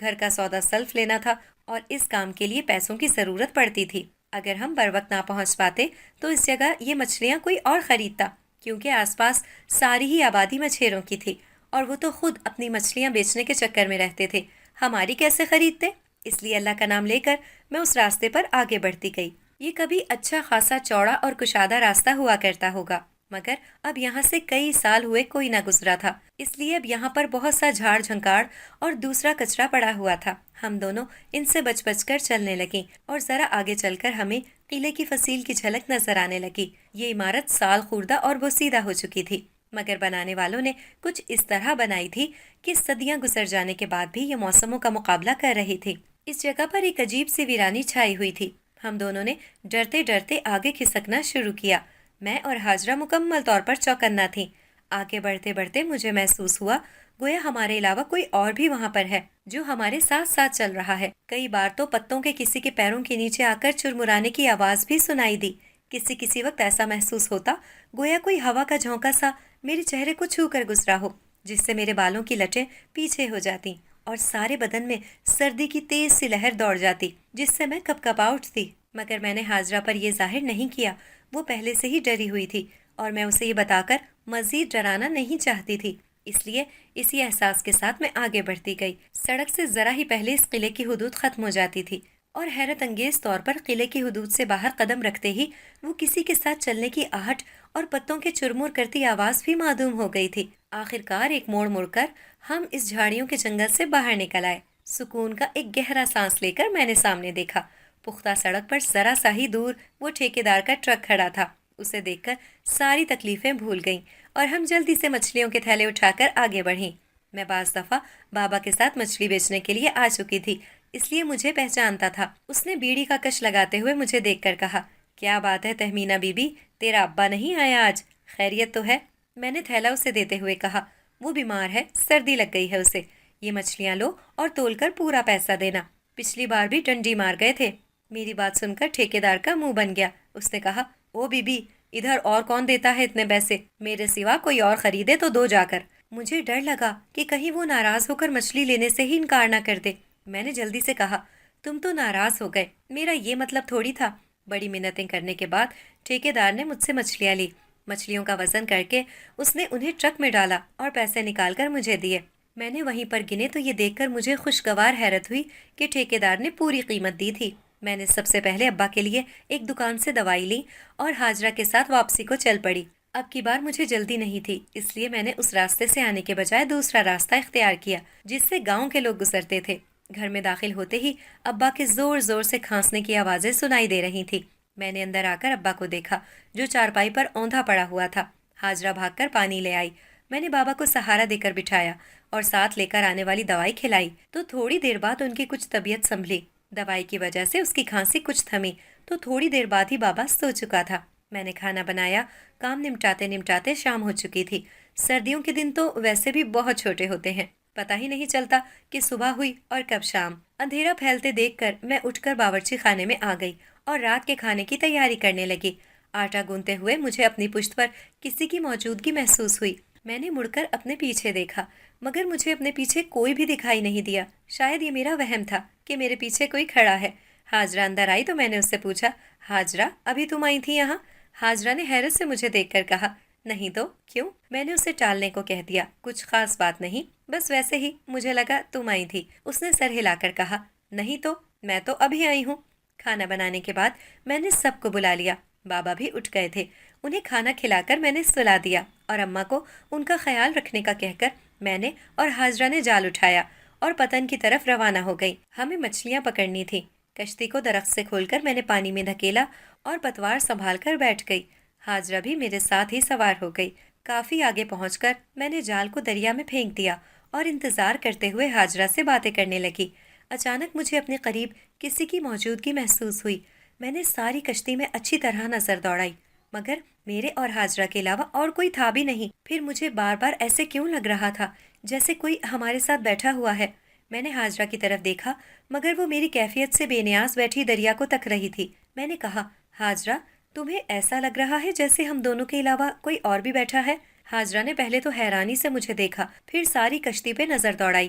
گھر کا سودا سلف لینا تھا اور اس کام کے لیے پیسوں کی ضرورت پڑتی تھی۔ اگر ہم بر وقت نہ پہنچ پاتے تو اس جگہ یہ مچھلیاں کوئی اور خریدتا، کیونکہ آس پاس ساری ہی آبادی مچھیروں کی تھی اور وہ تو خود اپنی مچھلیاں بیچنے کے چکر میں رہتے تھے، ہماری کیسے خریدتے؟ اس لیے اللہ کا نام لے کر میں اس راستے پر آگے بڑھتی گئی۔ یہ کبھی اچھا خاصا چوڑا اور کشادہ راستہ ہوا کرتا ہوگا، مگر اب یہاں سے کئی سال ہوئے کوئی نہ گزرا تھا، اس لیے اب یہاں پر بہت سا جھاڑ جھنکاڑ اور دوسرا کچرا پڑا ہوا تھا۔ ہم دونوں ان سے بچ بچ کر چلنے لگیں اور ذرا آگے چل کر ہمیں قلعے کی فصیل کی جھلک نظر آنے لگی۔ یہ عمارت سال خوردہ اور بوسیدہ ہو چکی تھی، مگر بنانے والوں نے کچھ اس طرح بنائی تھی کہ صدیاں گزر جانے کے بعد بھی یہ موسموں کا مقابلہ کر رہی تھی۔ اس جگہ پر ایک عجیب سی ویرانی چھائی ہوئی تھی۔ ہم دونوں نے ڈرتے ڈرتے آگے کھسکنا شروع کیا۔ میں اور ہاجرہ مکمل طور پر چوکنا تھیں۔ آگے بڑھتے بڑھتے مجھے محسوس ہوا گویا ہمارے علاوہ کوئی اور بھی وہاں پر ہے جو ہمارے ساتھ ساتھ چل رہا ہے۔ کئی بار تو پتوں کے کسی کے پیروں کے نیچے آ کر چرمرانے کی آواز بھی سنائی دی۔ کسی وقت ایسا محسوس ہوتا گویا کوئی ہوا کا جھونکا سا میرے چہرے کو چھو کر گزرا ہو، جس سے میرے بالوں کی لٹیں پیچھے ہو جاتی اور سارے بدن میں سردی کی تیز سی لہر دوڑ جاتی، جس سے میں کپ کپا اٹھتی۔ مگر میں نے ہاجرہ پر یہ ظاہر نہیں کیا، وہ پہلے سے ہی ڈری ہوئی تھی اور میں اسے یہ بتا کر مزید ڈرانا نہیں چاہتی تھی، اس لیے اسی احساس کے ساتھ میں آگے بڑھتی گئی۔ سڑک سے ذرا ہی پہلے اس قلعے کی حدود ختم ہو جاتی تھی اور حیرت انگیز طور پر قلعے کی حدود سے باہر قدم رکھتے ہی وہ کسی کے ساتھ چلنے کی آہٹ اور پتوں کے چرمور کرتی آواز بھی معدوم ہو گئی تھی۔ آخرکار ایک موڑ مڑ کر ہم اس جھاڑیوں کے جنگل سے باہر نکل آئے۔ سکون کا ایک گہرا سانس لے کر میں نے سامنے دیکھا، پختہ سڑک پر ذرا سا ہی دور وہ ٹھیکیدار کا ٹرک کھڑا تھا۔ اسے دیکھ کر ساری تکلیفیں بھول گئیں اور ہم جلدی سے مچھلیوں کے تھیلے اٹھا کر آگے بڑھیں۔ میں بعض دفعہ بابا کے ساتھ مچھلی بیچنے کے لیے آ چکی تھی، اس لیے مجھے پہچانتا تھا۔ اس نے بیڑی کا کش لگاتے ہوئے مجھے دیکھ کر کہا، کیا بات ہے تہمینہ بی بی، تیرا ابا نہیں آیا آج؟ خیریت تو ہے؟ میں نے تھیلا اسے دیتے ہوئے کہا، وہ بیمار ہے، سردی لگ گئی ہے اسے۔ یہ مچھلیاں لو اور تول کر پورا پیسہ دینا، پچھلی بار بھی ڈنڈی مار گئے تھے۔ میری بات سن کر ٹھیکیدار کا منہ بن گیا۔ اس نے کہا، او بی بی، ادھر اور کون دیتا ہے اتنے پیسے؟ میرے سوا کوئی اور خریدے تو دو جا کر۔ مجھے ڈر لگا کہ کہیں وہ ناراض ہو کر مچھلی لینے سے ہی انکار نہ کر دے۔ میں نے جلدی سے کہا، تم تو ناراض ہو گئے، میرا یہ مطلب تھوڑی تھا۔ بڑی منتیں کرنے کے بعد ٹھیکیدار نے مجھ سے مچھلیاں لی۔ مچھلیوں کا وزن کر کے اس نے انہیں ٹرک میں ڈالا اور پیسے نکال کر مجھے دیے۔ میں نے وہیں پر گنے تو یہ دیکھ کر مجھے خوشگوار حیرت ہوئی کہ ٹھیکیدار نے پوری قیمت دی تھی۔ میں نے سب سے پہلے ابا کے لیے ایک دکان سے دوائی لی اور ہاجرہ کے ساتھ واپسی کو چل پڑی۔ اب کی بار مجھے جلدی نہیں تھی، اس لیے میں نے اس راستے سے آنے کے بجائے دوسرا راستہ اختیار کیا جس سے گاؤں کے لوگ گزرتے تھے۔ گھر میں داخل ہوتے ہی ابا کے زور زور سے کھانسنے کی آوازیں سنائی دے رہی تھی۔ میں نے اندر آ کر ابا کو دیکھا جو چارپائی پر اوندھا پڑا ہوا تھا۔ ہاجرہ بھاگ کر پانی لے آئی۔ میں نے بابا کو سہارا دے کر بٹھایا اور ساتھ لے کر آنے والی دوائی کھلائی تو تھوڑی دیر بعد ان کی کچھ طبیعت سنبھلی۔ دوائی کی وجہ سے اس کی کھانسی کچھ تھمی تو تھوڑی دیر بعد ہی بابا سو چکا تھا۔ میں نے کھانا بنایا، کام نمٹاتے نمٹاتے شام ہو چکی تھی۔ سردیوں کے دن تو ویسے بھی بہت چھوٹے ہوتے ہیں، پتہ ہی نہیں چلتا کہ صبح ہوئی اور کب شام۔ اندھیرا پھیلتے دیکھ کر میں اٹھ کر باورچی خانے میں آ گئی اور رات کے کھانے کی تیاری کرنے لگی۔ آٹا گوندتے ہوئے مجھے اپنی پشت پر کسی کی موجودگی محسوس ہوئی۔ میں نے مڑ کر اپنے پیچھے دیکھا مگر مجھے اپنے پیچھے کوئی بھی دکھائی نہیں دیا۔ شاید یہ میرا وہم تھا کہ میرے پیچھے کوئی کھڑا ہے۔ ہاجرہ اندر آئی تو میں نے اس سے پوچھا، ہاجرہ ابھی تم آئی تھی یہاں؟ ہاجرہ نے حیرت سے مجھے دیکھ کر کہا، نہیں تو کیوں؟ میں نے اسے ٹالنے کو کہہ دیا، کچھ خاص بات نہیں، بس ویسے ہی مجھے لگا تم آئی تھی۔ اس نے سر ہلا کر کہا، نہیں تو میں تو ابھی آئی ہوں۔ کھانا بنانے کے بعد میں نے سب کو بلا لیا۔ بابا بھی اٹھ گئے تھے۔ انہیں کھانا کھلا کر میں نے سلا دیا اور اماں کو ان کا خیال رکھنے کا کہہ کر میں نے اور ہاجرہ نے جال اٹھایا اور پتن کی طرف روانہ ہو گئی۔ ہمیں مچھلیاں پکڑنی تھی۔ کشتی کو درخت سے کھول کر میں نے پانی میں دھکیلا اور پتوار سنبھال کر بیٹھ گئی۔ ہاجرہ بھی میرے ساتھ ہی سوار ہو گئی۔ کافی آگے پہنچ کر میں نے جال کو دریا میں پھینک دیا اور انتظار کرتے ہوئے ہاجرہ سے باتیں کرنے لگی۔ اچانک مجھے اپنے قریب کسی کی موجودگی محسوس ہوئی۔ میں نے ساری کشتی میں اچھی طرح نظر دوڑائی مگر میرے اور ہاجرہ کے علاوہ اور کوئی تھا بھی نہیں۔ پھر مجھے بار بار ایسے کیوں لگ رہا تھا جیسے کوئی ہمارے ساتھ بیٹھا ہوا ہے۔ میں نے ہاجرہ کی طرف دیکھا مگر وہ میری کیفیت سے بے نیاز بیٹھی دریا کو تک رہی تھی۔ میں نے کہا، ہاجرہ تمہیں ایسا لگ رہا ہے جیسے ہم دونوں کے علاوہ کوئی اور بھی بیٹھا ہے؟ ہاجرہ نے پہلے تو حیرانی سے مجھے دیکھا، پھر ساری کشتی پہ نظر دوڑائی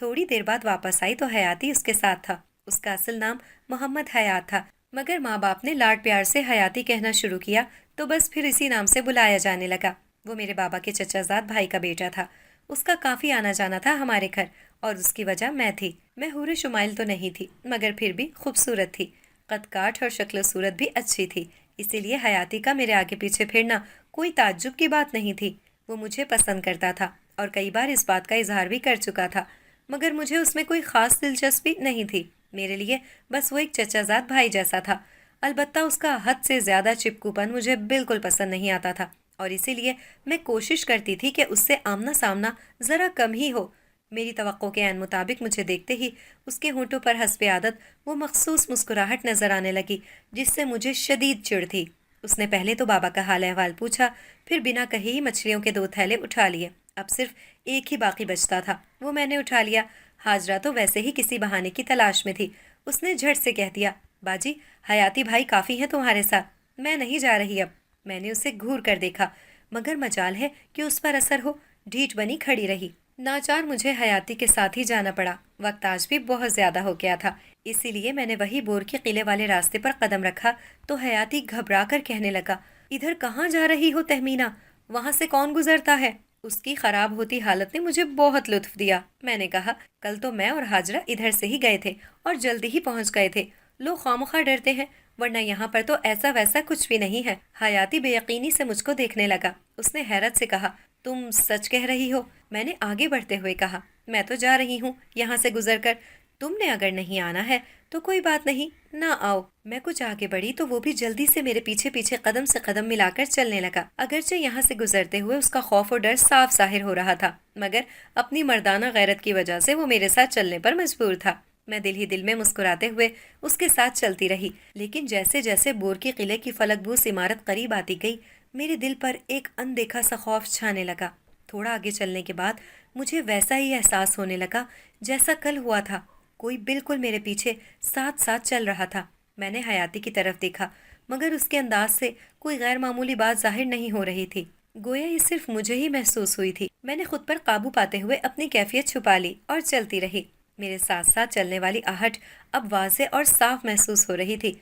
تھوڑی دیر بعد واپس آئی تو حیاتی اس کے ساتھ تھا۔ اس کا اصل نام محمد حیات تھا، مگر ماں باپ نے لاڈ پیار سے حیاتی کہنا شروع کیا تو بس پھر اسی نام سے بلایا جانے لگا۔ وہ میرے بابا کے چچا زاد بھائی کا بیٹا تھا۔ اس کا کافی آنا جانا تھا ہمارے گھر، اور اس کی وجہ میں تھی۔ میں حور شمائل تو نہیں تھی، مگر پھر بھی خوبصورت تھی۔ قد کاٹ اور شکل و صورت بھی اچھی تھی، اسی لیے حیاتی کا میرے آگے پیچھے پھرنا کوئی تعجب کی بات نہیں تھی۔ وہ مجھے پسند کرتا تھا اور کئی بار اس بات کا اظہار بھی کر چکا تھا، مگر مجھے اس میں کوئی خاص دلچسپی نہیں تھی۔ میرے لیے بس وہ ایک چچا زاد بھائی جیسا تھا۔ البتہ اس کا حد سے زیادہ چپکو پن مجھے بالکل پسند نہیں آتا تھا، اور اسی لیے میں کوشش کرتی تھی کہ اس سے آمنا سامنا ذرا کم ہی ہو۔ میری توقع کے عین مطابق مجھے دیکھتے ہی اس کے ہونٹوں پر حسب عادت وہ مخصوص مسکراہٹ نظر آنے لگی، جس سے مجھے شدید چڑ تھی۔ اس نے پہلے تو بابا کا حال احوال پوچھا، پھر بنا کہے ہی مچھلیوں کے 2 تھیلے اٹھا لیے۔ اب صرف ایک ہی باقی بچتا تھا، وہ میں نے اٹھا لیا۔ حاجرہ تو ویسے ہی کسی بہانے کی تلاش میں تھی۔ اس نے جھٹ سے کہہ دیا، باجی حیاتی بھائی کافی ہیں تمہارے ساتھ، میں نہیں جا رہی اب۔ میں نے اسے گھور کر دیکھا، مگر مجال ہے کہ اس پر اثر ہو، ڈھیٹ بنی کھڑی رہی۔ ناچار مجھے حیاتی کے ساتھ ہی جانا پڑا۔ وقت آج بھی بہت زیادہ ہو گیا تھا، اسی لیے میں نے وہی بور کے قلعے والے راستے پر قدم رکھا تو حیاتی گھبرا کر کہنے لگا، ادھر کہاں جا رہی ہو تہمینہ؟ وہاں سے کون گزرتا ہے؟ اس کی خراب ہوتی حالت نے مجھے بہت لطف دیا۔ میں نے کہا، کل تو میں اور حاجرہ ادھر سے ہی گئے تھے اور جلدی ہی پہنچ گئے تھے۔ لوگ خوامخواہ ڈرتے ہیں، ورنہ یہاں پر تو ایسا ویسا کچھ بھی نہیں ہے۔ حیاتی بے یقینی سے مجھ کو دیکھنے لگا۔ اس نے حیرت سے کہا، تم سچ کہہ رہی ہو؟ میں نے آگے بڑھتے ہوئے کہا، میں تو جا رہی ہوں یہاں سے گزر کر۔ تم نے اگر نہیں آنا ہے تو کوئی بات نہیں، نہ آؤ۔ میں کچھ آگے بڑھی تو وہ بھی جلدی سے میرے پیچھے پیچھے قدم سے قدم ملا کر چلنے لگا۔ اگرچہ یہاں سے گزرتے ہوئے اس کا خوف اور ڈر صاف ظاہر ہو رہا تھا، مگر اپنی مردانہ غیرت کی وجہ سے وہ میرے ساتھ چلنے پر مجبور تھا۔ میں دل ہی دل میں مسکراتے ہوئے اس کے ساتھ چلتی رہی، لیکن جیسے جیسے بور کے قلعے کی فلک بوس عمارت قریب آتی گئی، میرے دل پر ایک اندیکھا سا خوف چھانے لگا۔ تھوڑا آگے چلنے کے بعد مجھے ویسا ہی احساس ہونے لگا جیسا کل ہوا تھا۔ کوئی بالکل میرے پیچھے ساتھ ساتھ چل رہا تھا۔ میں نے حیاتی کی طرف دیکھا، مگر اس کے انداز سے کوئی غیر معمولی بات ظاہر نہیں ہو رہی تھی، گویا یہ صرف مجھے ہی محسوس ہوئی تھی۔ میں نے خود پر قابو پاتے ہوئے اپنی کیفیت چھپا لی اور چلتی رہی۔ میرے ساتھ ساتھ چلنے والی آہٹ اب واضح اور صاف محسوس ہو رہی تھی۔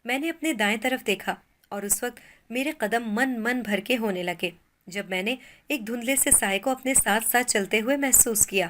میں نے اپنے دائیں طرف دیکھا اور اس وقت میرے قدم من بھر کے ہونے لگے جب میں نے ایک دھندلے سے سائے کو اپنے ساتھ ساتھ چلتے ہوئے محسوس کیا۔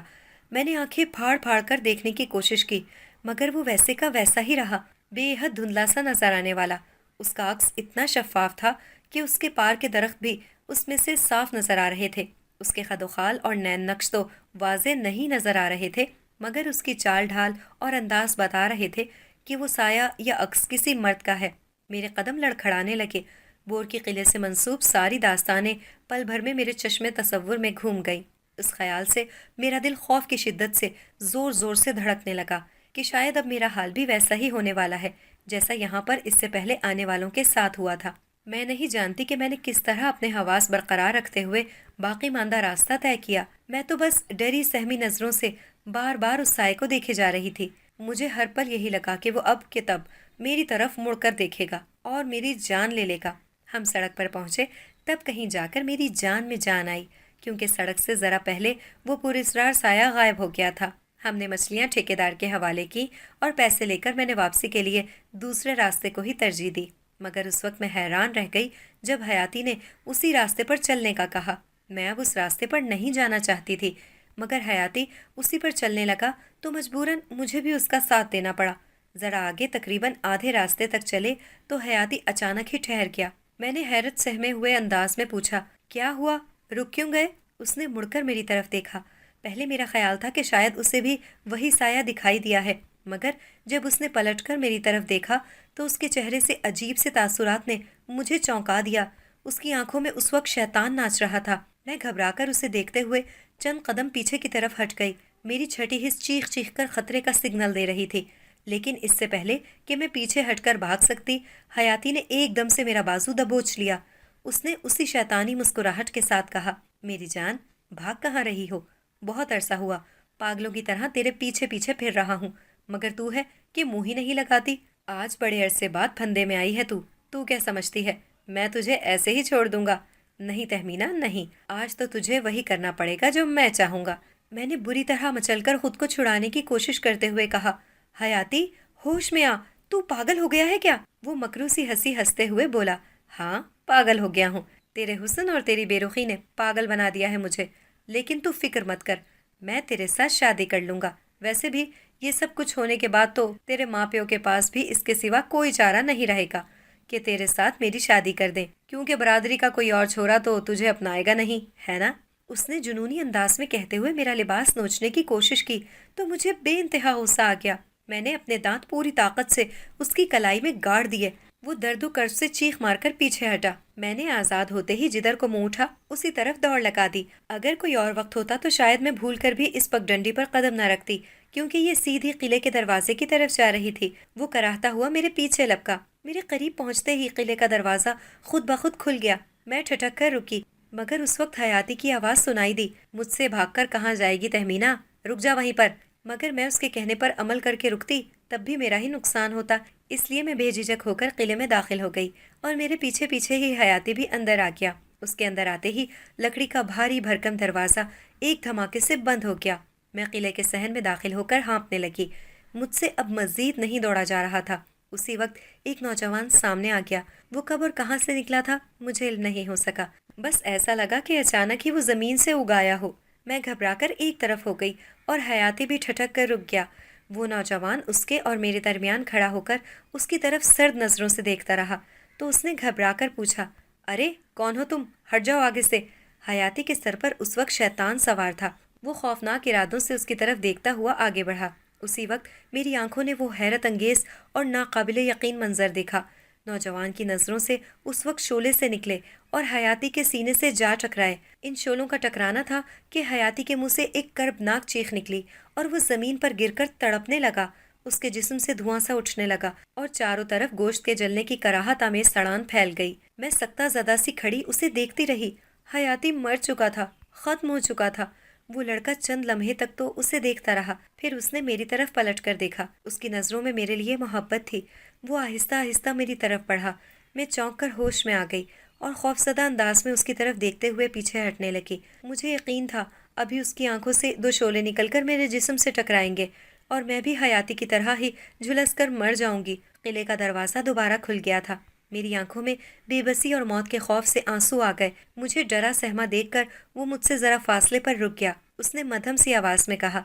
میں نے آنکھیں پھاڑ پھاڑ کر دیکھنے کی کوشش کی، مگر وہ ویسے کا ویسا ہی رہا، بے حد دھندلا سا نظر آنے والا۔ اس کا عکس اتنا شفاف تھا کہ اس کے پار کے درخت بھی اس میں سے صاف نظر آ رہے تھے۔ اس کے خد و خال اور نین نقش تو واضح نہیں نظر آ رہے تھے، مگر اس کی چال ڈھال اور انداز بتا رہے تھے کہ وہ سایہ یا عکس کسی مرد کا ہے۔ میرے قدم لڑکھڑانے لگے۔ بور کے قلعے سے منسوب ساری داستانیں پل بھر میں میرے چشمے تصور میں گھوم گئی۔ اس خیال سے میرا دل خوف کی شدت سے زور زور سے دھڑکنے لگا کہ شاید اب میرا حال بھی ویسا ہی ہونے والا ہے جیسا یہاں پر اس سے پہلے آنے والوں کے ساتھ ہوا تھا۔ میں نہیں جانتی کہ میں نے کس طرح اپنے حواس برقرار رکھتے ہوئے باقی ماندہ راستہ طے کیا۔ میں تو بس ڈری سہمی نظروں سے بار بار اس سائے کو دیکھے جا رہی تھی۔ مجھے ہر پل یہی لگا کہ وہ اب کہ تب میری طرف مڑ کر دیکھے گا اور میری جان لے لے گا۔ ہم سڑک پر پہنچے تب کہیں جا کر میری جان میں جان آئی، کیونکہ سڑک سے ذرا پہلے وہ پراسرار سایہ غائب ہو گیا تھا۔ ہم نے مچھلیاں ٹھیکیدار کے حوالے کی اور پیسے لے کر میں نے واپسی کے لیے دوسرے راستے کو ہی ترجیح دی، مگر اس وقت میں حیران رہ گئی جب حیاتی نے اسی راستے پر چلنے کا کہا۔ میں اب اس راستے پر نہیں جانا چاہتی تھی، مگر حیاتی اسی پر چلنے لگا تو مجبوراً مجھے بھی اس کا ساتھ دینا پڑا۔ ذرا آگے تقریباً آدھے راستے تک چلے تو حیاتی اچانک ہی ٹھہر گیا۔ میں نے حیرت سہمے ہوئے انداز میں پوچھا، کیا ہوا؟ رک کیوں گئے؟ اس نے مڑ کر میری طرف دیکھا۔ پہلے میرا خیال تھا کہ شاید اسے بھی وہی سایہ دکھائی دیا ہے، مگر جب اس نے پلٹ کر میری طرف دیکھا تو اس کے چہرے سے عجیب سے تاثرات نے مجھے چونکا دیا۔ اس کی آنکھوں میں اس وقت شیطان ناچ رہا تھا۔ میں گھبرا کر اسے دیکھتے ہوئے چند قدم پیچھے کی طرف ہٹ گئی۔ میری چھٹی حس چیخ چیخ کر خطرے کا سگنل دے رہی تھی، لیکن اس سے پہلے کہ میں پیچھے ہٹ کر بھاگ سکتی، حیاتی نے ایک دم سے میرا بازو دبوچ لیا۔ اس نے اسی شیطانی مسکراہٹ کے ساتھ کہا، میری جان، بھاگ کہاں رہی ہو؟ بہت عرصہ ہوا پاگلوں کی طرح تیرے پیچھے پیچھے پھر رہا ہوں، مگر تو ہے کہ منہ ہی نہیں لگاتی۔ آج بڑے عرصے بعد پھندے میں آئی ہے تو کیا سمجھتی ہے میں تجھے ایسے ہی چھوڑ دوں گا؟ نہیں تہمینہ، نہیں، آج تو تجھے وہی کرنا پڑے گا جو میں چاہوں گا۔ میں نے بری طرح مچل کر خود کو چھڑانے کی کوشش کرتے ہوئے کہا، حیاتی ہوش میں آ، تو پاگل ہو گیا ہے کیا؟ وہ مکرو سی ہنسی ہنستے ہوئے بولا، ہاں پاگل ہو گیا ہوں، تیرے حسن اور تیری بے رخی نے پاگل بنا دیا ہے مجھے، لیکن تو فکر مت کر، میں تیرے ساتھ شادی کر لوں گا۔ ویسے بھی یہ سب کچھ ہونے کے بعد تو تیرے ماں پیو کے پاس بھی اس کے سوا کوئی چارہ نہیں رہے گا کہ تیرے ساتھ میری شادی کر دیں، کیونکہ برادری کا کوئی اور چھورا تو تجھے اپنائے گا نہیں، ہے نا؟ اس نے جنونی انداز میں کہتے ہوئے میرا لباس نوچنے کی کوشش کی تو مجھے بے انتہا غصہ آ گیا۔ میں نے اپنے دانت پوری طاقت سے اس کی کلائی میں گاڑ دیے۔ وہ درد و کرب سے چیخ مار کر پیچھے ہٹا۔ میں نے آزاد ہوتے ہی جدھر کو منہ اٹھا اسی طرف دوڑ لگا دی۔ اگر کوئی اور وقت ہوتا تو شاید میں بھول کر بھی اس پگڈنڈی پر قدم نہ رکھتی، کیونکہ یہ سیدھی قلعے کے دروازے کی طرف جا رہی تھی۔ وہ کراہتا ہوا میرے پیچھے لپکا۔ میرے قریب پہنچتے ہی قلعے کا دروازہ خود بخود کھل گیا۔ میں ٹھٹک کر رکی، مگر اس وقت حیاتی کی آواز سنائی دی، مجھ سے بھاگ کر کہاں جائے گی تہمینہ، رک جا وہیں پر۔ مگر میں اس کے کہنے پر عمل کر کے رکتی تب بھی میرا ہی نقصان ہوتا، اس لیے میں بے جھجک ہو کر قلعے میں داخل ہو گئی اور میرے پیچھے پیچھے ہی حیاتی بھی اندر آ گیا۔ اس کے اندر آتے ہی لکڑی کا بھاری بھرکم دروازہ ایک دھماکے سے بند ہو گیا۔ میں قلعے کے صحن میں داخل ہو کر ہانپنے لگی۔ مجھ سے اب مزید نہیں دوڑا جا رہا تھا۔ اسی وقت ایک نوجوان سامنے آ گیا۔ وہ کب اور کہاں سے نکلا تھا مجھے علم نہیں ہو سکا، بس ایسا لگا کہ اچانک ہی وہ زمین سے اگایا ہو۔ میں گھبرا کر ایک طرف ہو گئی اور حیاتی بھی ٹھٹک کر رک گیا۔ وہ نوجوان اس کے اور میرے درمیان کھڑا ہو کر اس کی طرف سرد نظروں سے دیکھتا رہا، تو اس نے گھبرا کر پوچھا، ارے کون ہو تم؟ ہٹ جاؤ آگے سے۔ حیاتی کے سر پر اس وقت شیطان سوار تھا۔ وہ خوفناک ارادوں سے اس کی طرف دیکھتا ہوا آگے بڑھا۔ اسی وقت میری آنکھوں نے وہ حیرت انگیز اور ناقابل یقین منظر دیکھا۔ نوجوان کی نظروں سے اس وقت شعلے سے نکلے اور حیاتی کے سینے سے جا ٹکرائے۔ ان شعلوں کا ٹکرانا تھا کہ حیاتی کے منہ سے ایک کربناک چیخ نکلی اور وہ زمین پر گر کر تڑپنے لگا۔ اس کے جسم سے دھواں سا اٹھنے لگا اور چاروں طرف گوشت کے جلنے کی کراہت آمیز سڑان پھیل گئی۔ میں سکتہ زدہ سی کھڑی اسے دیکھتی رہی۔ حیاتی مر چکا تھا، ختم ہو چکا تھا۔ وہ لڑکا چند لمحے تک تو اسے دیکھتا رہا، پھر اس نے میری طرف پلٹ کر دیکھا۔ اس کی نظروں میں میرے لیے محبت تھی۔ وہ آہستہ آہستہ میری طرف بڑھا۔ میں چونک کر ہوش میں آ گئی اور خوفزدہ انداز میں اس کی طرف دیکھتے ہوئے پیچھے ہٹنے لگی۔ مجھے یقین تھا ابھی اس کی آنکھوں سے دو شعلے نکل کر میرے جسم سے ٹکرائیں گے اور میں بھی حیاتی کی طرح ہی جھلس کر مر جاؤں گی۔ قلعے کا دروازہ دوبارہ کھل گیا تھا۔ میری آنکھوں میں بے بسی اور موت کے خوف سے آنسو آ گئے۔ مجھے ڈرا سہما دیکھ کر وہ مجھ سے ذرا فاصلے پر رک گیا۔ اس نے مدھم سی آواز میں کہا،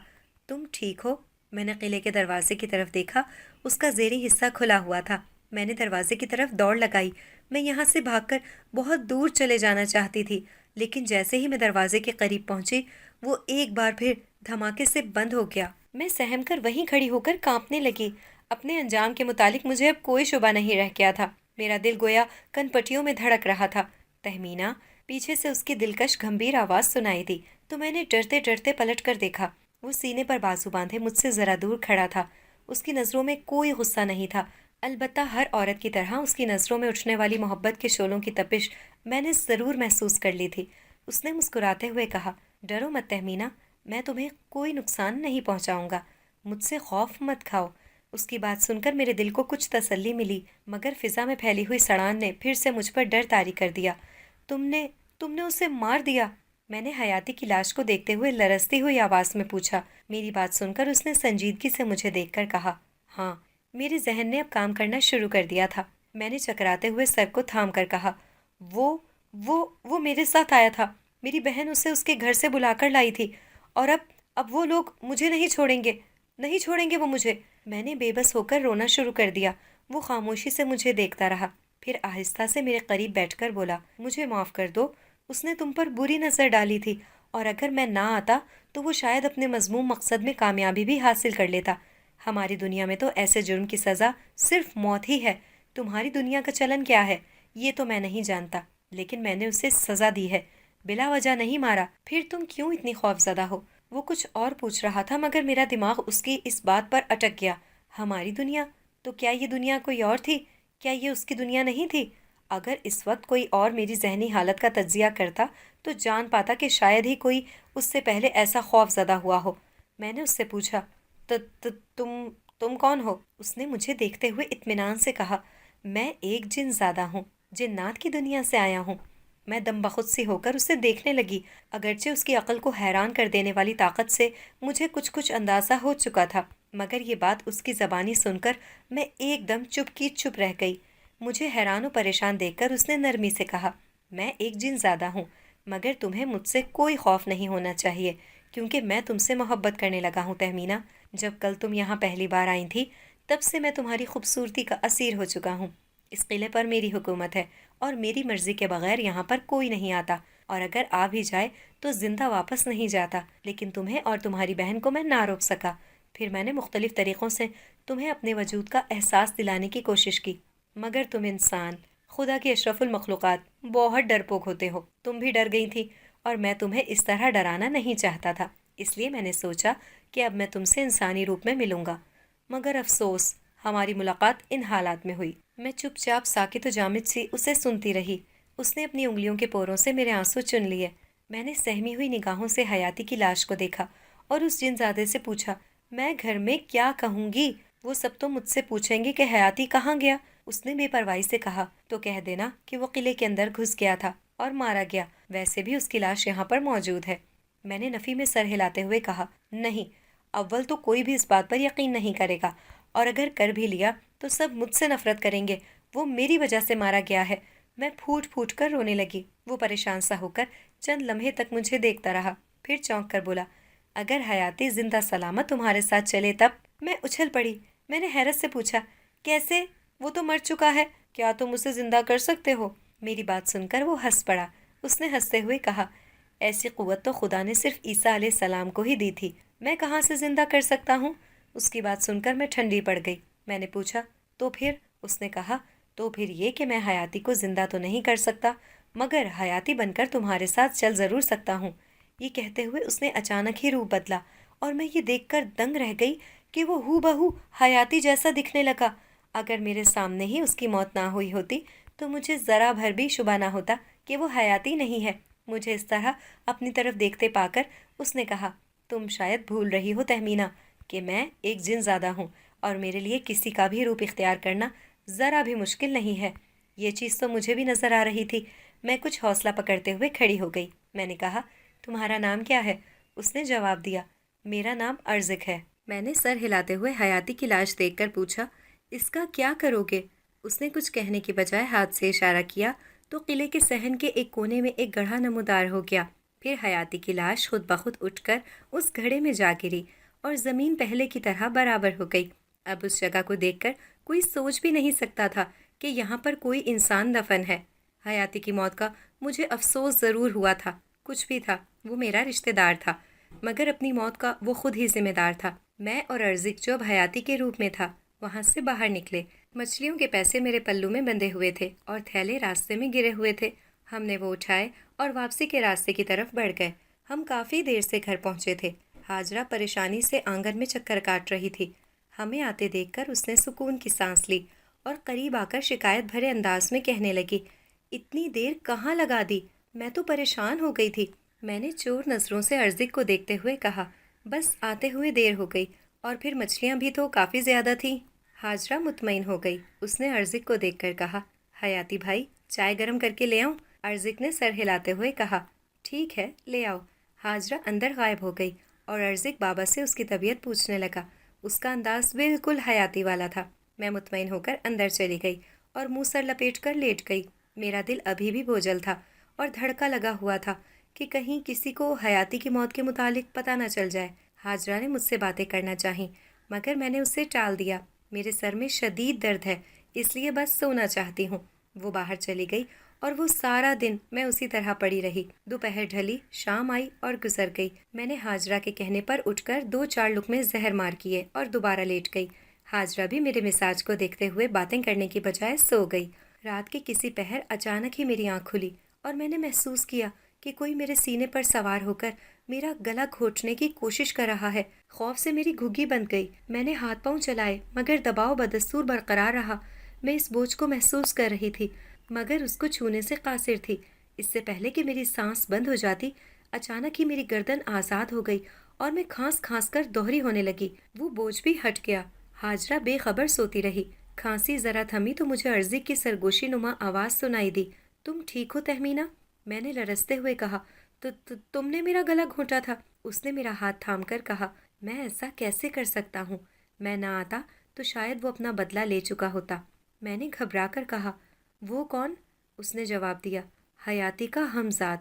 تم ٹھیک ہو؟ میں نے قلعے کے دروازے کی طرف دیکھا۔ اس کا زیریں حصہ کھلا ہوا تھا۔ میں نے دروازے کی طرف دوڑ لگائی۔ میں یہاں سے بھاگ کر بہت دور چلے جانا چاہتی تھی، لیکن جیسے ہی میں دروازے کے قریب پہنچی وہ ایک بار پھر دھماکے سے بند ہو گیا۔ میں سہم کر وہیں کھڑی ہو کر کانپنے لگی۔ اپنے انجام کے متعلق مجھے اب کوئی شبہ نہیں رہ گیا تھا۔ میرا دل گویا کن پٹیوں میں دھڑک رہا تھا۔ تہمینہ، پیچھے سے اس کی دلکش گھمبیر آواز سنائی دی تو میں نے ڈرتے ڈرتے پلٹ کر دیکھا۔ وہ سینے پر بازو باندھے مجھ سے ذرا دور کھڑا تھا۔ اس کی نظروں میں کوئی غصہ نہیں تھا، البتہ ہر عورت کی طرح اس کی نظروں میں اٹھنے والی محبت کے شعلوں کی تپش میں نے ضرور محسوس کر لی تھی۔ اس نے مسکراتے ہوئے کہا، ڈرو مت تہمینہ، میں تمہیں کوئی نقصان نہیں پہنچاؤں گا، مجھ سے خوف مت کھاؤ۔ اس کی بات سن کر میرے دل کو کچھ تسلی ملی، مگر فضا میں پھیلی ہوئی سڑان نے پھر سے مجھ پر ڈر طاری کر دیا۔ تم نے اسے مار دیا؟ میں نے حیاتی کی لاش کو دیکھتے ہوئے لرزتی ہوئی آواز میں پوچھا۔ میری بات سن کر اس نے سنجیدگی سے مجھے دیکھ کر کہا، ہاں، میرے ذہن نے اب کام کرنا شروع کر دیا تھا۔ میں نے چکراتے ہوئے سر کو تھام کر کہا، وہ میرے ساتھ آیا تھا، میری بہن اسے اس کے گھر سے بلا کر لائی تھی، اور اب وہ لوگ مجھے نہیں چھوڑیں گے وہ مجھے۔ میں نے بے بس ہو کر رونا شروع کر دیا۔ وہ خاموشی سے مجھے دیکھتا رہا، پھر آہستہ سے میرے قریب بیٹھ کر بولا، مجھے معاف کر دو، اس نے تم پر بری نظر ڈالی تھی، اور اگر میں نہ آتا تو وہ شاید اپنے مذموم مقصد میں کامیابی بھی حاصل کر لیتا۔ ہماری دنیا میں تو ایسے جرم کی سزا صرف موت ہی ہے۔ تمہاری دنیا کا چلن کیا ہے یہ تو میں نہیں جانتا، لیکن میں نے اسے سزا دی ہے، بلا وجہ نہیں مارا۔ پھر تم کیوں اتنی خوف زدہ ہو؟ وہ کچھ اور پوچھ رہا تھا، مگر میرا دماغ اس کی اس بات پر اٹک گیا۔ ہماری دنیا؟ تو کیا یہ دنیا کوئی اور تھی؟ کیا یہ اس کی دنیا نہیں تھی؟ اگر اس وقت کوئی اور میری ذہنی حالت کا تجزیہ کرتا تو جان پاتا کہ شاید ہی کوئی اس سے پہلے ایسا خوف زدہ ہوا ہو۔ میں نے اس سے پوچھا، تم کون ہو؟ اس نے مجھے دیکھتے ہوئے اطمینان سے کہا، میں ایک جن زادہ ہوں، جنات کی دنیا سے آیا ہوں۔ میں دم بخود سی ہو کر اسے دیکھنے لگی، اگرچہ اس کی عقل کو حیران کر دینے والی طاقت سے مجھے کچھ اندازہ ہو چکا تھا، مگر یہ بات اس کی زبانی سن کر میں ایک دم چپ کی چپ رہ گئی۔ مجھے حیران و پریشان دیکھ کر اس نے نرمی سے کہا، میں ایک جن زادہ ہوں، مگر تمہیں مجھ سے کوئی خوف نہیں ہونا چاہیے، کیونکہ میں تم سے محبت کرنے لگا ہوں تہمینہ۔ جب کل تم یہاں پہلی بار آئی تھی تب سے میں تمہاری خوبصورتی کا اسیر ہو چکا ہوں۔ اس قلعے پر میری حکومت ہے اور میری مرضی کے بغیر یہاں پر کوئی نہیں آتا، اور اگر آ بھی جائے تو زندہ واپس نہیں جاتا، لیکن تمہیں اور تمہاری بہن کو میں نہ روک سکا۔ پھر میں نے مختلف طریقوں سے تمہیں اپنے وجود کا احساس دلانے کی کوشش کی، مگر تم انسان، خدا کی اشرف المخلوقات، بہت ڈرپوک ہوتے ہو۔ تم بھی ڈر گئی تھی اور میں تمہیں اس طرح ڈرانا نہیں چاہتا تھا، اس لیے میں نے سوچا کہ اب میں تم سے انسانی روپ میں ملوں گا، مگر افسوس ہماری ملاقات ان حالات میں ہوئی۔ میں چپ چاپ ساکت و جامد سی اسے سنتی رہی۔ اس نے اپنی انگلیوں کے پوروں سے میرے آنسو چن لیے۔ میں نے سہمی ہوئی نگاہوں سے حیاتی کی لاش کو دیکھا اور اس جن زادے سے پوچھا، میں گھر میں کیا کہوں گی؟ وہ سب تو مجھ سے پوچھیں گے کہ حیاتی کہاں گیا؟ اس نے بے پرواہی سے کہا، تو کہہ دینا کہ وہ قلعے کے اندر گھس گیا تھا اور مارا گیا، ویسے بھی اس کی لاش یہاں پر موجود ہے۔ میں نے نفی میں سر ہلاتے ہوئے کہا، نہیں، اول تو کوئی بھی اس بات پر یقین نہیں کرے گا، اور اگر کر بھی لیا تو سب مجھ سے نفرت کریں گے، وہ میری وجہ سے مارا گیا ہے۔ میں پھوٹ پھوٹ کر رونے لگی۔ وہ پریشان سا ہو کر چند لمحے تک مجھے دیکھتا رہا، پھر چونک کر بولا، اگر حیاتی زندہ سلامت تمہارے ساتھ چلے تب؟ میں اچھل پڑی۔ میں نے حیرت سے پوچھا، کیسے؟ وہ تو مر چکا ہے، کیا تم اسے زندہ کر سکتے ہو؟ میری بات سن کر وہ ہنس پڑا۔ اس نے ہنستے ہوئے کہا، ایسی قوت تو خدا نے صرف عیسیٰ علیہ السلام کو ہی دی تھی، میں کہاں سے زندہ کر سکتا ہوں؟ اس کی بات سن کر میں ٹھنڈی پڑ گئی۔ میں نے پوچھا، تو پھر؟ اس نے کہا، تو پھر یہ کہ میں حیاتی کو زندہ تو نہیں کر سکتا، مگر حیاتی بن کر تمہارے ساتھ چل ضرور سکتا ہوں۔ یہ کہتے ہوئے اس نے اچانک ہی روپ بدلا اور میں یہ دیکھ کر دنگ رہ گئی کہ وہ ہو بہو حیاتی جیسا دکھنے لگا۔ اگر میرے سامنے ہی اس کی موت نہ ہوئی ہوتی تو مجھے ذرا بھر بھی شبہ نہ ہوتا کہ وہ حیاتی نہیں ہے۔ مجھے اس طرح اپنی طرف دیکھتے پا کر اس نے کہا، تم شاید بھول رہی ہو تہمینہ کہ میں ایک جن زادہ ہوں، اور میرے لیے کسی کا بھی روپ اختیار کرنا ذرا بھی مشکل نہیں ہے۔ یہ چیز تو مجھے بھی نظر آ رہی تھی۔ میں کچھ حوصلہ پکڑتے ہوئے کھڑی ہو گئی۔ میں نے کہا، تمہارا نام کیا ہے؟ اس نے جواب دیا، میرا نام ارزق ہے۔ میں نے سر ہلاتے ہوئے حیاتی کی لاش دیکھ کر پوچھا، اس کا کیا کرو گے؟ اس نے کچھ کہنے کی بجائے ہاتھ سے اشارہ کیا تو قلعے کے صحن کے ایک کونے میں ایک گڑھا نمودار ہو گیا۔ پھر حیاتی کی لاش خود بخود اٹھ کر اس گھڑے میں جا گری اور زمین پہلے کی طرح برابر ہو گئی۔ اب اس جگہ کو دیکھ کر کوئی سوچ بھی نہیں سکتا تھا کہ یہاں پر کوئی انسان دفن ہے۔ حیاتی کی موت کا مجھے افسوس ضرور ہوا تھا، کچھ بھی تھا، وہ میرا رشتہ دار تھا، مگر اپنی موت کا وہ خود ہی ذمہ دار تھا۔ میں اور ارزق جو اب حیاتی کے روپ میں تھا وہاں سے باہر نکلے۔ مچھلیوں کے پیسے میرے پلو میں بندھے ہوئے تھے اور تھیلے راستے میں گرے ہوئے تھے۔ ہم نے وہ اٹھائے اور واپسی کے راستے کی طرف بڑھ گئے۔ ہم کافی دیر سے گھر پہنچے تھے۔ ہاجرہ پریشانی سے آنگن میں چکر کاٹ رہی تھی۔ ہمیں آتے دیکھ کر اس نے سکون کی سانس لی اور قریب آ کر شکایت بھرے انداز میں کہنے لگی، اتنی دیر کہاں لگا دی؟ میں تو پریشان ہو گئی تھی۔ میں نے چور نظروں سے ارزق کو دیکھتے ہوئے کہا، بس آتے ہوئے دیر ہو گئی، اور پھر مچھلیاں بھی تو کافی زیادہ تھیں۔ ہاجرہ مطمئن ہو گئی۔ اس نے ارزق کو دیکھ کر کہا، حیاتی بھائی، چائے گرم کر کے لے آؤں؟ ارزق نے سر ہلاتے ہوئے کہا، ٹھیک ہے، لے آؤ۔ ہاجرہ اندر غائب ہو گئی اور ارزق بابا سے اس کی طبیعت پوچھنے لگا۔ اس کا انداز بالکل حیاتی والا تھا۔ میں مطمئن ہو کر اندر چلی گئی اور منہ سر لپیٹ کر لیٹ گئی۔ میرا دل ابھی بھی بوجھل تھا اور دھڑکا لگا ہوا تھا کہ کہیں کسی کو حیاتی کی موت کے متعلق پتہ نہ چل جائے۔ ہاجرہ نے مجھ سے باتیں کرنا چاہیں، مگر میں نے اسے ٹال دیا۔ میرے سر میں شدید درد ہے، اس لیے بس سونا چاہتی ہوں۔ وہ باہر چلی گئی اور وہ سارا دن میں اسی طرح پڑی رہی۔ دوپہر ڈھلی، شام آئی اور گزر گئی۔ میں نے ہاجرہ کے کہنے پر اٹھ کر 2-4 لقمے زہر مار کیے اور دوبارہ لیٹ گئی۔ ہاجرہ بھی میرے مزاج کو دیکھتے ہوئے باتیں کرنے کی بجائے سو گئی۔ رات کے کسی پہر اچانک ہی میری آنکھ کھلی اور میں نے محسوس کیا کہ کوئی میرے سینے پر سوار ہو کر میرا گلا گھونٹنے کی کوشش کر رہا ہے۔ خوف سے میری گھگی بند گئی۔ میں نے ہاتھ پاؤں چلائے مگر دباؤ بدستور برقرار رہا۔ میں اس بوجھ کو محسوس کر رہی تھی مگر اس کو چھونے سے قاصر تھی۔ اس سے پہلے کہ میری سانس بند ہو جاتی، اچانک ہی میری گردن آزاد ہو گئی اور میں کھانس کھانس کر دوہری ہونے لگی۔ وہ بوجھ بھی ہٹ گیا۔ ہاجرہ بے خبر سوتی رہی۔ کھانسی ذرا تھمی تو مجھے ارزق کی سرگوشی نما آواز سنائی دی، تم ٹھیک ہو تہمینہ؟ میں نے لرزتے ہوئے کہا، تم نے میرا گلا گھونٹا تھا۔ اس نے میرا ہاتھ تھام کر کہا، میں ایسا کیسے کر سکتا ہوں؟ میں نہ آتا تو شاید وہ اپنا بدلہ لے چکا ہوتا۔ میں نے گھبرا کر کہا، وہ کون؟ اس نے جواب دیا، حیاتی کا ہمزاد۔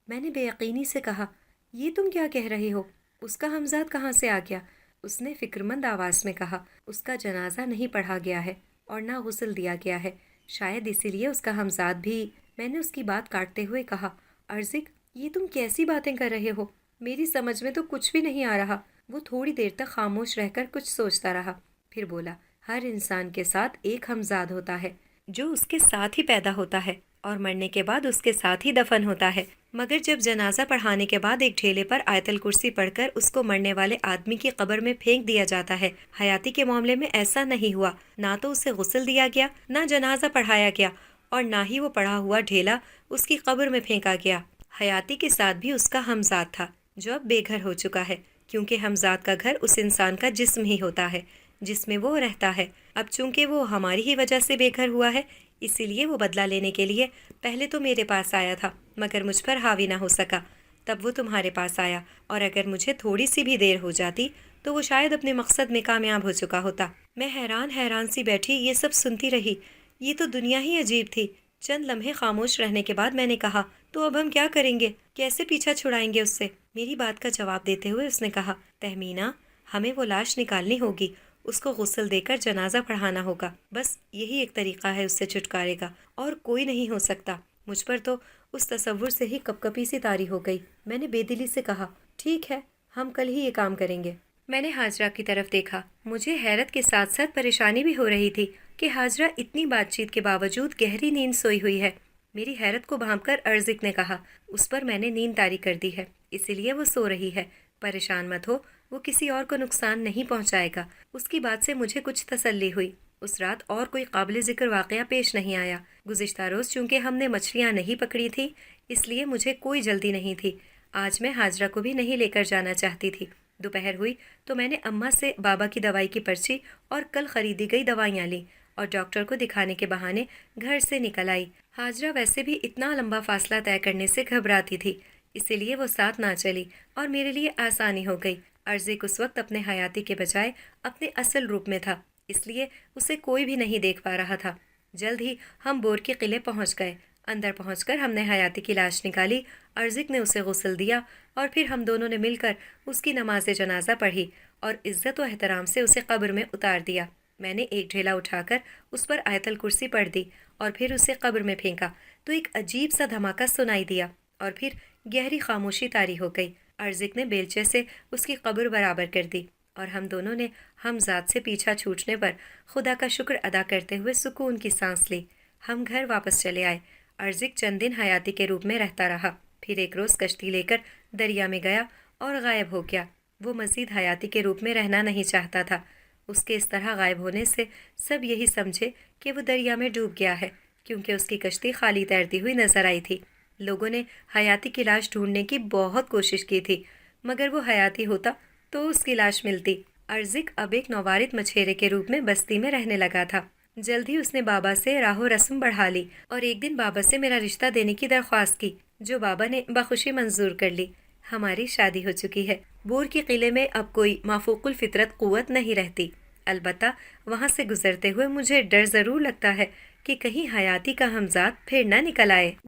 میں نے بے یقینی سے کہا، یہ تم کیا کہہ رہے ہو؟ اس کا ہمزاد کہاں سے آ گیا؟ اس نے فکرمند آواز میں کہا، اس کا جنازہ نہیں پڑھا گیا ہے اور نہ غسل دیا گیا ہے، شاید اسی لیے اس کا ہمزاد بھی۔ میں نے اس کی بات کاٹتے ہوئے کہا، ارزق، یہ تم کیسی باتیں کر رہے ہو؟ میری سمجھ میں تو کچھ بھی نہیں آ رہا۔ وہ تھوڑی دیر تک خاموش رہ کر کچھ سوچتا رہا، پھر بولا، ہر انسان کے ساتھ ایک ہمزاد ہوتا ہے جو اس کے ساتھ ہی پیدا ہوتا ہے اور مرنے کے بعد اس کے ساتھ ہی دفن ہوتا ہے، مگر جب جنازہ پڑھانے کے بعد ایک ڈھیلے پر آیت الکرسی پڑھ کر اس کو مرنے والے آدمی کی قبر میں پھینک دیا جاتا ہے۔ حیاتی کے معاملے میں ایسا نہیں ہوا، نہ تو اسے غسل دیا گیا، نہ جنازہ پڑھایا گیا، اور نہ ہی وہ پڑھا ہوا ڈھیلا اس کی قبر میں پھینکا گیا۔ حیاتی کے ساتھ بھی اس کا ہمزاد تھا جو اب بے گھر ہو چکا ہے، کیونکہ ہمزاد کا گھر اس انسان کا جسم ہی ہوتا ہے جس میں وہ رہتا ہے۔ اب چونکہ وہ ہماری ہی وجہ سے بے گھر ہوا ہے، اسی لیے وہ بدلہ لینے کے لیے پہلے تو میرے پاس آیا تھا، مگر مجھ پر حاوی نہ ہو سکا۔ تب وہ تمہارے پاس آیا، اور اگر مجھے تھوڑی سی بھی دیر ہو جاتی تو وہ شاید اپنے مقصد میں کامیاب ہو چکا ہوتا۔ میں حیران سی بیٹھی یہ سب سنتی رہی۔ یہ تو دنیا ہی عجیب تھی۔ چند لمحے خاموش رہنے کے بعد میں نے کہا، تو اب ہم کیا کریں گے؟ کیسے پیچھا چھڑائیں گے اس سے؟ میری بات کا جواب دیتے ہوئے اس نے کہا، تہمینہ، ہمیں وہ لاش نکالنی ہوگی، اس کو غسل دے کر جنازہ پڑھانا ہوگا، بس یہی ایک طریقہ ہے اس سے چھٹکارے کا، اور کوئی نہیں ہو سکتا۔ مجھ پر تو اس تصور سے ہی کپ کپی سی طاری ہو گئی۔ میں نے بے دلی سے کہا، ٹھیک ہے، ہم کل ہی یہ کام کریں گے۔ میں نے ہاجرہ کی طرف دیکھا۔ مجھے حیرت کے ساتھ ساتھ پریشانی بھی ہو رہی تھی کہ ہاجرہ اتنی بات چیت کے باوجود گہری نیند سوئی ہوئی ہے۔ میری حیرت کو بھانپ کر ارزق نے کہا، اس پر میں نے نیند طاری کر دی ہے، اسی لیے وہ سو رہی ہے، پریشان مت ہو، وہ کسی اور کو نقصان نہیں پہنچائے گا۔ اس کی بات سے مجھے کچھ تسلی ہوئی۔ اس رات اور کوئی قابل ذکر واقعہ پیش نہیں آیا۔ گزشتہ روز چونکہ ہم نے مچھلیاں نہیں پکڑی تھی، اس لیے مجھے کوئی جلدی نہیں تھی۔ آج میں ہاجرہ کو بھی نہیں لے کر جانا چاہتی تھی۔ دوپہر ہوئی تو میں نے اماں سے بابا کی دوائی کی پرچی اور کل خریدی گئی دوائیاں لیں اور ڈاکٹر کو دکھانے کے بہانے گھر سے نکل آئی۔ ہاجرہ ویسے بھی اتنا لمبا فاصلہ طے کرنے سے گھبراتی تھی، اسی لیے وہ ساتھ نہ چلی اور میرے لیے آسانی ہو گئی۔ ارزق اس وقت اپنے حیاتی کے بجائے اپنے اصل روپ میں تھا، اس لیے اسے کوئی بھی نہیں دیکھ پا رہا تھا۔ جلد ہی ہم بور کے قلعے پہنچ گئے۔ اندر پہنچ کر ہم نے حیاتی کی لاش نکالی، ارزق نے اسے غسل دیا اور پھر ہم دونوں نے مل کر اس کی نماز جنازہ پڑھی اور عزت و احترام سے اسے قبر میں اتار دیا۔ میں نے ایک ڈھیلا اٹھا کر اس پر آیت الکرسی پڑھ دی اور پھر اسے قبر میں پھینکا تو ایک عجیب سا دھماکہ سنائی دیا اور پھر گہری خاموشی طاری ہو گئی۔ ارزق نے بیلچے سے اس کی قبر برابر کر دی اور ہم دونوں نے ہمزاد سے پیچھا چھوٹنے پر خدا کا شکر ادا کرتے ہوئے سکون کی سانس لی۔ ہم گھر واپس چلے آئے۔ ارزق چند دن حیاتی کے روپ میں رہتا رہا، پھر ایک روز کشتی لے کر دریا میں گیا اور غائب ہو گیا۔ وہ مزید حیاتی کے روپ میں رہنا نہیں چاہتا تھا۔ اس کے اس طرح غائب ہونے سے سب یہی سمجھے کہ وہ دریا میں ڈوب گیا ہے، کیونکہ اس کی کشتی خالی تیرتی ہوئی نظر آئی تھی۔ لوگوں نے حیاتی کی لاش ڈھونڈنے کی بہت کوشش کی تھی، مگر وہ حیاتی ہوتا تو اس کی لاش ملتی۔ ارزق اب ایک نوارد مچھیرے کے روپ میں بستی میں رہنے لگا تھا۔ جلد ہی اس نے بابا سے راہ و رسم بڑھا لی اور ایک دن بابا سے میرا رشتہ دینے کی درخواست کی، جو بابا نے بخوشی منظور کر لی۔ ہماری شادی ہو چکی ہے۔ بور کے قلعے میں اب کوئی مافوق الفطرت قوت نہیں رہتی، البتہ وہاں سے گزرتے ہوئے مجھے ڈر ضرور لگتا ہے کہ کہیں حیاتی کا ہمزاد پھر نہ نکل آئے۔